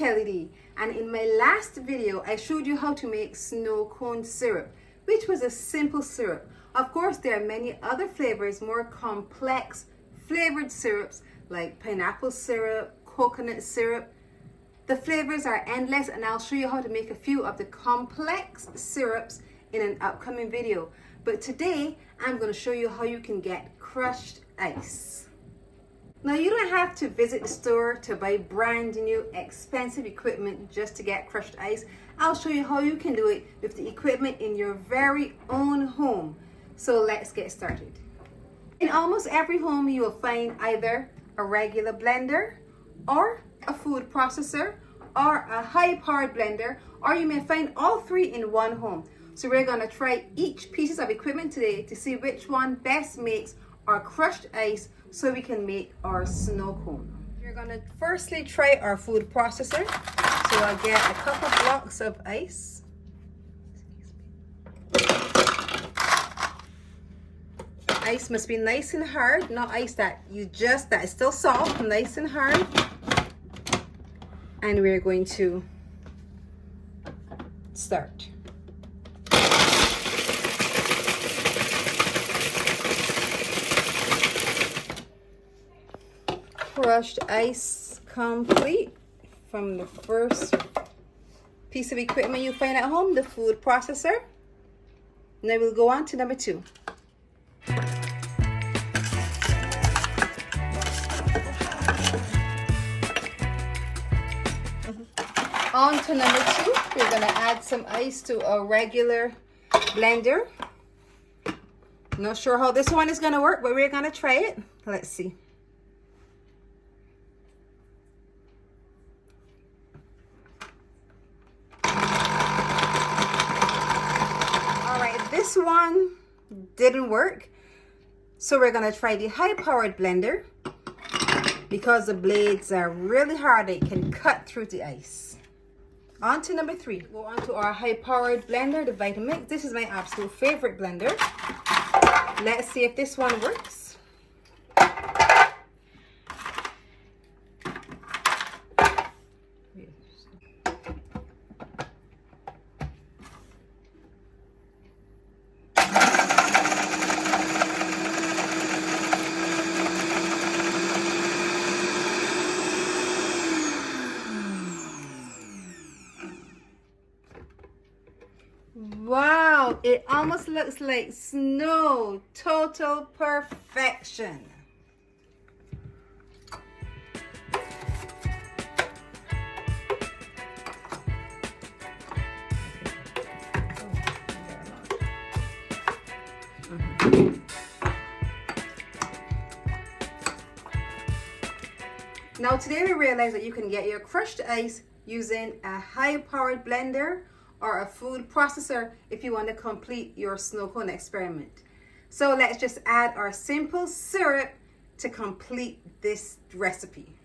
Ltd, and in my last video I showed you how to make snow-cone syrup, which was a simple syrup. Of course, there are many other flavors, more complex flavored syrups like pineapple syrup, coconut syrup. The flavors are endless, and I'll show you how to make a few of the complex syrups in an upcoming video. But today I'm going to show you how you can get crushed ice. Now, you don't have to visit the store to buy brand new expensive equipment just to get crushed ice. I'll show you how you can do it with the equipment in your very own home. So let's get started. In almost every home you will find either a regular blender or a food processor or a high-powered blender, or you may find all three in one home. So we're going to try each piece of equipment today to see which one best makes our crushed ice so we can make our snow cone. We're going to firstly try our food processor. So I'll get a couple blocks of ice. Ice must be nice and hard, not ice that is still soft, nice and hard. And we're going to start. Crushed ice complete from the first piece of equipment you find at home, the food processor. Now we'll go on to number 2. On to number 2, we're going to add some ice to a regular blender. Not sure how this one is going to work, but we're going to try it. Let's see. This one didn't work, so we're going to try the high-powered blender because the blades are really hard. They can cut through the ice. On to number 3. Go on to our high-powered blender, the Vitamix. This is my absolute favorite blender. Let's see if this one works. Wow, it almost looks like snow. Total perfection. Now today we realize that you can get your crushed ice using a high-powered blender or a food processor if you want to complete your snow cone experiment. So let's just add our simple syrup to complete this recipe.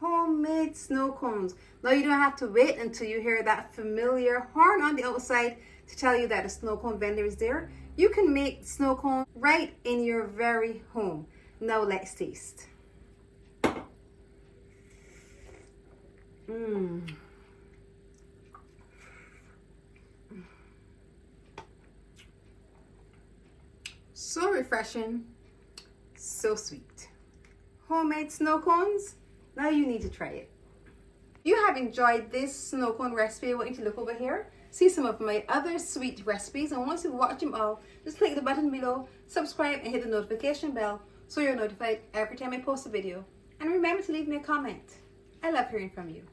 Homemade snow cones. Now you don't have to wait until you hear that familiar horn on the outside to tell you that a snow cone vendor is there. You can make snow cone right in your very home. Now let's taste. So refreshing, so sweet. Homemade snow cones. Now you need to try it. If you have enjoyed this snow cone recipe, I want you to look over here, see some of my other sweet recipes, and once you've watched them all, just click the button below, subscribe, and hit the notification bell so you're notified every time I post a video. And remember to leave me a comment. I love hearing from you.